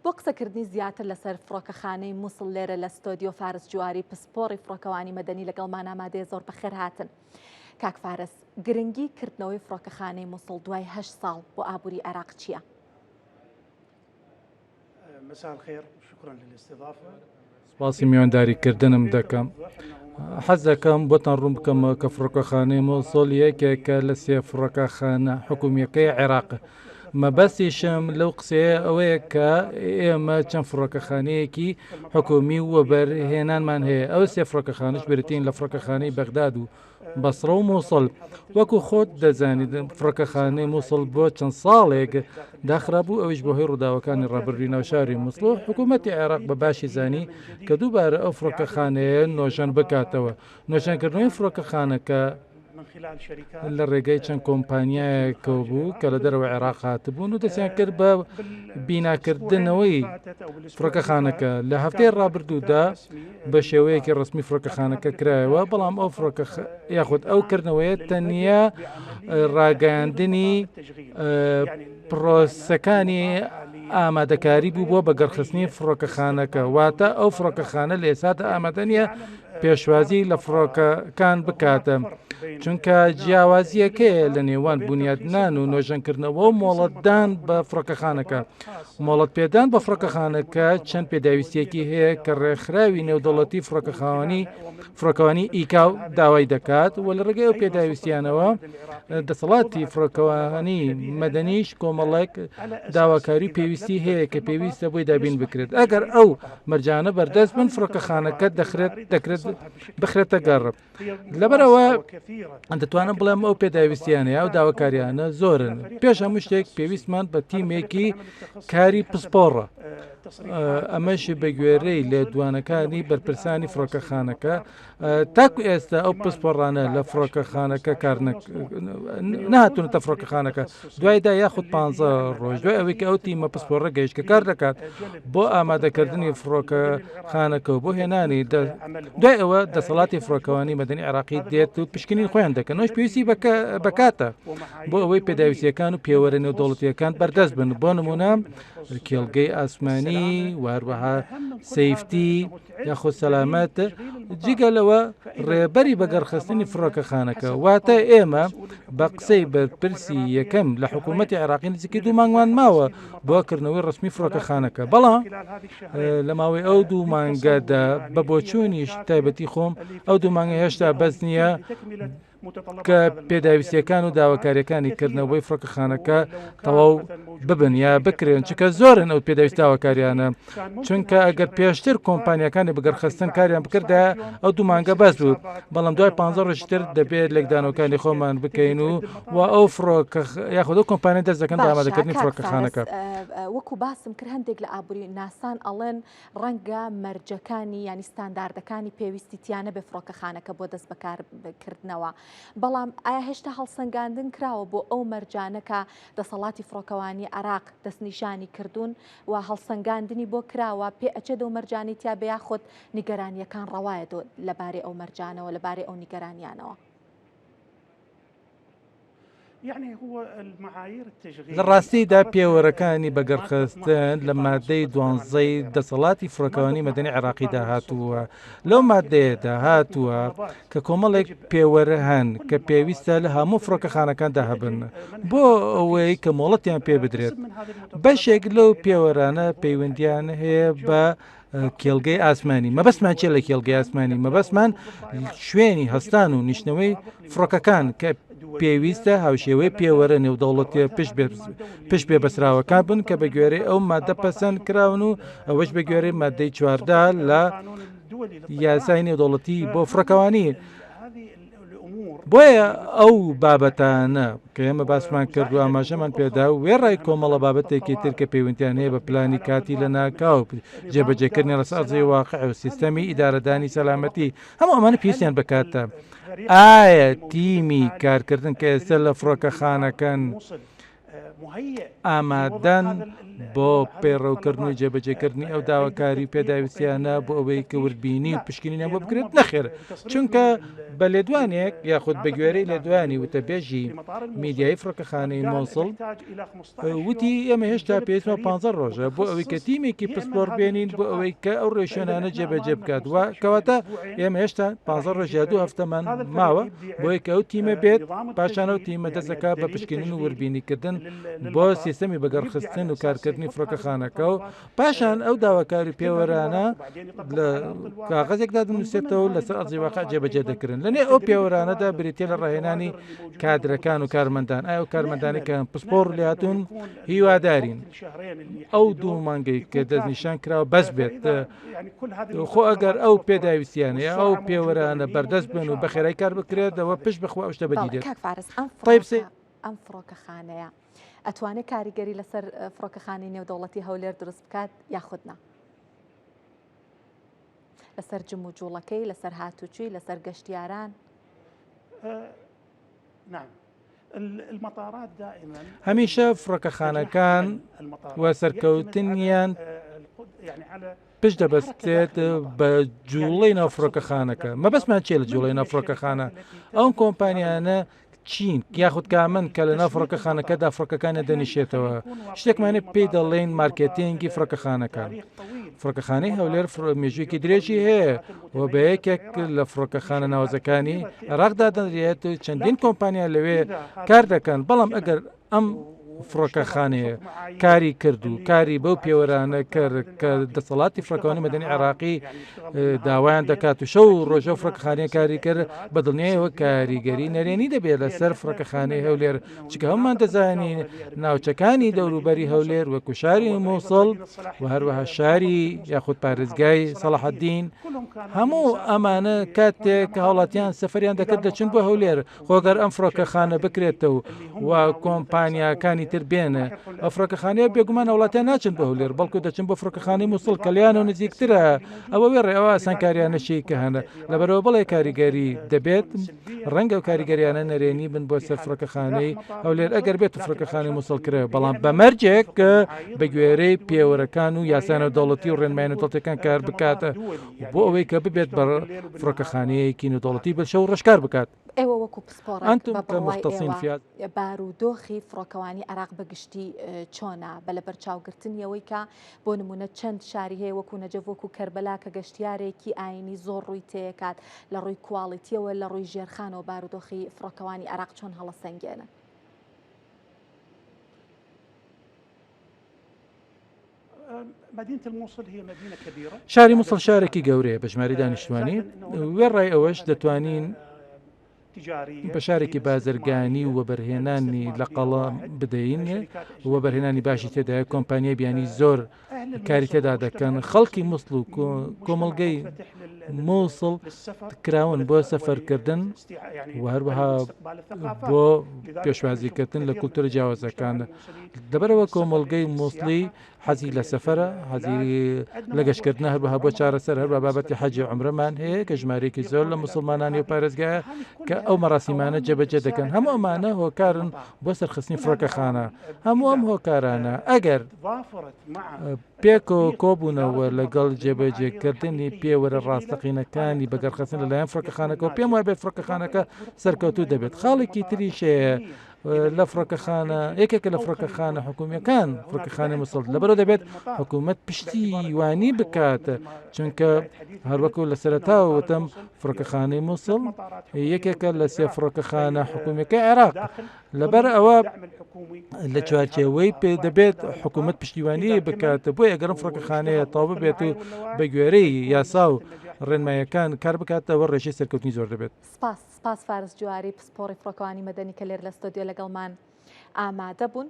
بۆ قسەکردنی زیاتر لەسەر فڕۆکەخانەی مووسڵ لێرە لە ستۆدیۆ فارس جواری پسپۆڕی فڕۆکەوانی مەدەنی لەگەڵمان ئامادەیە زۆر بەخێر هاتن. کاک فارس، گرنگی کردنەوەی فڕۆکەخانەی مووسڵ دوای 8 ساڵ بۆ ئابووری عێراق چییە؟ مساء الخير، شكرا للاستضافة. سپاسی میوانداریکردنم دەکەم. حەز دەکەم بۆتان ڕوون بکەمەوە کە فڕۆکەخانەی مووسڵ یەکێکە لە سێ فڕۆکەخانە حکوومیەکەی عێراق. مەبەستیشم لەو قسەیە ئەوەیە کە ئێمە چەند فڕۆکەخانەیەکی حکومی وەبەرهێنانمان هەیە. ئەو سێ فڕۆکەخانەش برتین لە فڕۆکەخانەی بەغداد و بەسڕە و مووسڵ. وەکو خۆت دەزانیت فڕۆکەخانەی مووسڵ بۆ چەند ساڵێک داخرابوو، ئەویش بۆ هۆی ڕووداوەکانی ڕابردووی ناو شاری مووسڵ و حکوومەتی عێراق بە باشی زانی کە دووبارە ئەو فڕۆکەخانەیە نۆژەن بکاتەوە. نۆژەنکردنەوەی فڕۆکەخانەکە لە ڕێگەی چەند کۆمپانیایەکە بوو کە لە دەرەوە عێراق هاتبوون و دەستیان کرد بە بیناکردنەوەی فڕۆکەخانەکە. لە هەفتەی ڕابردوودا بە شێوەیەکی ڕسمی فڕۆکەخانەکە کرایەوە، بەڵام ئەو یاخود ئەو کردنەوەیە تەنیا ڕاگەیاندنی پرۆسەکانی ئامادەکاری بوو بۆ بەگەڕخستنی فڕۆکەخانەکە، واتە ئەو فڕۆکەخانە لە ئێسادا ئامادە نیە پێشوازی لە فڕۆکەکان بکاتە، چونکە جیاوازیەکەیە لە نێوان بنیادنان و نۆژەنکردنەوە و مۆڵەتدان بە فڕۆکەخانەکە. مۆڵەت پێدان بە فڕۆکەخانەکە چەند پێداویستێکی هەیە کە ڕێکخراوی نێودەوڵەتی فڕۆکەوانی ئیکاو داوای دەکات و لە ڕێگەی ئەو پێداویستیانەوە دەسەڵاتی فڕۆکەوانی مەدەنیش کۆمەڵێک داواکاری پێویستی هەیە کە پێویستە بۆی دابین بکرێت. ئەگەر ئەو مەرجانە بەردەست بن فڕۆکەخانەکە دەکرێت بخرێتە گەڕب. لەبەرەوە دەتوانم بڵێم ئەو پێداویستیانە و داواکاریانە زۆرن. پێش هەموو شتێک پێویستمان بە تیمێکی کاری پسپۆڕە. ئەمەشی بە گوێرەی لێدوانەکانی بەرپرسانی فڕۆکەخانەکە تاکو ئێستا ئەو پسپۆڕانە لە فڕۆکەخانەکە کار نهاتونەتە فڕۆکەخانەکە دوایدا یاخود 15 ڕۆژ دوای ئەوەی کە ئەو تیمە پسپۆڕە گەیشت کە کار دەکات بۆ ئامادەکردنی فڕۆکەخانەکە و بۆ هێنانی دوای ئەوە دەسەڵاتی فڕۆکەوانی مەدەنی عێراقی دێت و پشکنین خۆیان دەکەن. ئەوش پێویستی بکاتە بۆ ئەوەی پێداویستیەکان و پێوەرە نێودەوڵەتیەکان بەردەست بن. بۆ نمونە کێڵگەی ئاسمانی وهروەها سەیفتی یاخود سەلامەت جگە لەوە ڕێبەری بەگەڕخستنی فڕۆکەخانەکە. واتە ئێمە بە قسەی بەرپرسی یەکەم لە حکوومەتی عێراقی نزیکی 2 مانگمان ماوە بۆ کردنەوەی ڕسمی فڕۆکەخانەکە، بەڵام لە ماوەی ئەو 2 مانگەدا بە بۆچوونیش تایبەتی خۆم ئەو 2 مانگە هێشتا بەس نییە کە پێداویستیەکان و داواکاریەکانی کردنەوەی فڕۆکەخانەکە تەواو ببن یا بکرێن، چونکە زۆرن ئەو پێداویست داواکاریانە، چونکە ئەگەر پێشتر کۆمپانیەکانی بەگەڕخستن کاریان بکردا ئەو 2 مانگە بەس بوو، بەڵام دوای 15 ڕۆژتر دەبێت لێکدانەوەکانی خۆمان بکەین و ئەو یاخود ئەو کۆمپانیا دەست دەکەن ئامادەکردنی فڕۆکەخانەکە. وەکو باسم کرد هەندێک لە ئابووری ناسان ئەڵێن ڕەنگە مەرجەکانی ینی ستانداردەکانی پێویستی تیانە بە فڕۆکەخانەکە بۆ دەست بەکارکردنەوە، بەڵام ئایا هێشتا هەڵسەنگاندن کراوە بۆ ئەو مەرجانەکە دەسەڵاتی فڕۆکەوانی عێراق دەستنیشانی کردوون و هەڵسەنگاندنی بۆ کراوە پێ ئەچێت و مەرجانی تیا بە یاخود نیگەرانیەکان ڕەوایە لەبارەی ئەو مەرجانەوە لەبارەی ئەو نیگەرانیانەوە؟ لە ڕاستیدا پێوەرەکانی بەگەڕخستن لە مادەی 12 دەسەڵاتی فڕۆکەوانی مەدەنی عێراقی داهاتووە. لەو مادەیەدا هاتووە کە کۆمەڵێک پێوەرە هەن کە پێویستە لە هەموو فڕۆکەخانەکاندا هەبن بۆ ئەوەی کە مۆڵەتیان پێ بدرێت. بەشێک لەو پێوەرانە پەیوەندیان هەیە بە کێڵگەی ئاسمانی. مەبەستمان چێ لە کێڵگەی ئاسمانی؟ مەبەستمان شوێنی هەستان و نیشتنەوەی فڕۆکەکان کە پێویستە هاوشێوەی پێوەرە نێودەوڵەتیە پشت بێ بەسراوەکان بن کە بە گوێرەی ئەو مادە پەسەند کراون و ئەوەش بە گوێرەی مادەی 14 لە یاسای نێودەوڵەتی بۆ فڕۆکەوانی. بۆیە ئەو بابەتانە کە ئێمە باسمان کرد و ئاماژەمان پێدا و وێڕای کۆمەڵە بابەتێکی تر کە پەیوەندیان هەیە بە پلانی کاتی لە ناکاو جێبەجێکردنی ڕەسەرجەی واقع و سیستەمی ئیدارەدانی سەلامەتی هەموو ئەمانە پێویستیان بکاتە. ئایا تیمی کارکردن کە ئێستا لە فڕۆکەخانەکەن ئامادەن بۆ پێڕەوکردنی جێبەجێکردنی ئەو داواکاری پێداویستیانە بۆ ئەوەی کە وردبینی و پشکنینیان بۆ بکرێت نەخێر چونکە بە لێدوانێک یاخود بە گوێرەی لێدوانی وتەبێژی میدیای فڕۆکەخانەی مۆسڵ وتی ئێمە هێشتا پێویستمە 15 ڕۆژە بۆ ئەوەی کە تیمێکی پسپۆر بێنین بۆ ئەوەی کە ئەو ڕێشێنانە جێبەجێ بکات وە کەواتە ئێمە هێشتا 15 ڕۆژ یا 2 هەفتەمان ماوە بۆی کە ئەو تیمە بێت پاشانە و تیمە دەستەکە بە پشکنین و وردبینیکردن بۆ سیستەمی بەگەڕخستن و کارکردنی فڕۆکەخانەکە و پاشان ئەو داواکاری پێوەرانە لە کاغەزێکدا دەنووسێتەوە لەسەر ئەرزیواقع جێبەجێ دەکردن لەنێ ئەو پێوەرانەدا بریتە لە ڕاهێنانی کادرەکان و کارمەندان ئایا کارمەندانی کە پسپۆڕ لاتون هیوادارین ئەو دوو مانگەی کە دەستنیشان کراوە بەس بێت خۆ ئەگەر ئەو پێداویستیانەیە ئەو پێوەرانە بەردەست بن و بەخێرای کار بکرێتەوە پشت بخوا شتە بەدیدێت ئەم فڕۆکەخانەیە ئەتوانێت کاریگەری لەسەر فڕۆکەخانەی نێودەوڵەتی هەولێر دروست بکات یاخودنا لەسەر جم و جوڵەکەی لەسەر هاتوچووی لەسەر گەشتیاران هەمیشە فڕۆکەخانەکان وە سەرکەوتنیان پشت دەبەستێت بە جوڵەی ناوفڕۆکەخانەکە مەبەستمان چێ لە جوڵەی ناوفڕۆکەخانە ئەو کۆمپانیانە چین یاخود کامن کە لە ناو فڕۆکەخانەکەدا فڕۆکەکانە دەنیشێتەوە شتێکمانێت پێی دەڵێن مارکێتینگی فڕۆکەخانەکان فڕۆکەخانەی هەولێر مێژوویەکی درێژی هەیە و بە یەکێک لە فڕۆکەخانە ناوزەکانی عێراقدا دەنرێت و چەندین کۆمپانیا لەوێ کار دەکەن بەڵام ئەگەر ئەم فڕۆکەخانەیە کاری کرد و کاری بەو پێوەرانە کرد کە دەسەڵاتی فڕۆکەوانی مەدەنی عێراقی داوایان دەکات و شەو ڕۆژە فڕۆکەخانەیە کاری کرد بە دڵنیایەوە کاریگەری نەرێنی دەبێت لەسەر فڕۆکەخانەی هەولێر چکە هەممان دەزانین ناوچەکانی دەوروبەری هەولێر وەکو شاری مۆسڵ و هەروەها شاری یاخود پارێزگای سەلاحەددین هەموو ئەمانە کاتێک کە هاوڵاتیان سەفەریان دەکرد دەچن بۆ هەولێر خۆگەر ئەم فڕۆکەخانە بکرێتەوە و کۆمپانیاکانی تر بێنە ئەو فڕۆکەخانەیە بێگومان وڵاتیان ناچن بە هەولێر بەڵکو دەچن بۆ فڕۆکەخانەی مووسڵ کە لەیان و نزیکترە ئەوە وێڕێ ئەوە ئاسانکاریانەشی کە هەنە لەبەرەوە بڵێ کاریگەری دەبێت ڕەنگە و کاریگەریانە نەرێنی بن بۆ سەر فڕۆکەخانەی هەولێر ئەگەر بێت و فڕۆکەخانەی مووسڵ کرێ بەڵام بەمەرجێک کە بە گوێرەی پێوەرەکان و یاسانە دەوڵەتی و ڕێنمایە دەوڵەتەکان کار بکاتە بۆ ئەوەی کە ببێت بە فڕۆکەخانەیەکی نەودەوڵەتی بەشە و ڕشکار بکات ئێوە وەکو پسپۆڕ بارودۆخی فڕۆکەوانی عێراق بەگشتی چۆنا بە لە بەرچاوگرتنیەوەی کە بۆ نمونە چەند شاری هەیە وەکو نەجەف وەکو کەربەلا کە گەشتیارێکی ئاینی زۆر ڕووی تێکات لە ڕووی کواڵیتیەوە لە ڕووی ژێرخانەوە بارودۆخی فڕۆکەوانی عێراق چۆن هەڵەسەنگێنە؟ شاری مووسڵ شارێکی گەورەیە بە ژماری دانیشتوانی وێڕای ئەوەش دەتوانین بە شارێکی بازرگانی و بەرهێنانی لە قەڵام بدەین و بەرهێنانی باشی تێدایە کۆمپانیای بیانی زۆر کاری تێدا دەکەن خەڵکی مووسڵ و کۆمەڵگەی مووسڵ کراون بۆ سەفەرکردن و هەروەها بۆ پێشوازیکردن لە کولتورە جیاوازەکانە لەبەرەوە کۆمەڵگەی مووسڵی حەزی لە سەفەرە حەزی لە گەشتکردنە هەروەها بۆ چارەسەر هەروە بابەتی حەجی عومرەمان هەیە کە ژمارەیەکی زۆر لە موسڵمانانی و پارێزگایە کە ئەو مەراسیمانە جێبەجێ دەکەن هەموو ئەمانە هۆکارن بۆ سەرخستنی فڕۆکەخانە هەموو ئەم هۆکارانە ئەگەر پێکۆ کۆبوونەوە لەگەڵ جێبەجێکردنی پێوەرە ڕاستەقینەکانی بەگەڕخستن لەلایەن فڕۆکەخانەکە پێم وایە بێت فڕۆکەخانەکە سەرکەوتوو دەبێت خاڵێکی تریشەیە لە فڕۆکەخانە یەکێکە لە فڕۆکەخانە حکوومیەکان فڕۆکەخانەی مووسڵ لەبەرەوە دەبێت حکوومەت پشتیوانی بکاتە چونکە هەروەکو لە سەرەتا وتم فڕۆکەخانەی مووسڵ یەکێکە لە سێ فڕۆکەخانە حکوومیەکەی عێراق لەبەر ئەوە لە چوارچێوەی پێ دەبێت حکوومەت پشتیوانی بکاتە بۆی ئەگەرم فڕۆکەخانەیە تاو ببێت و بە گوێرەی یاسا و ڕێنمایەکان کار بکاتەوە ڕێژەی سەرکەوتنی زۆر دەبێت. سپاس فارس جواری پسپۆڕی فڕۆکەوانی مەدەنی کە لێر لە ستۆدیۆ لەگەڵمان ئامادە بوون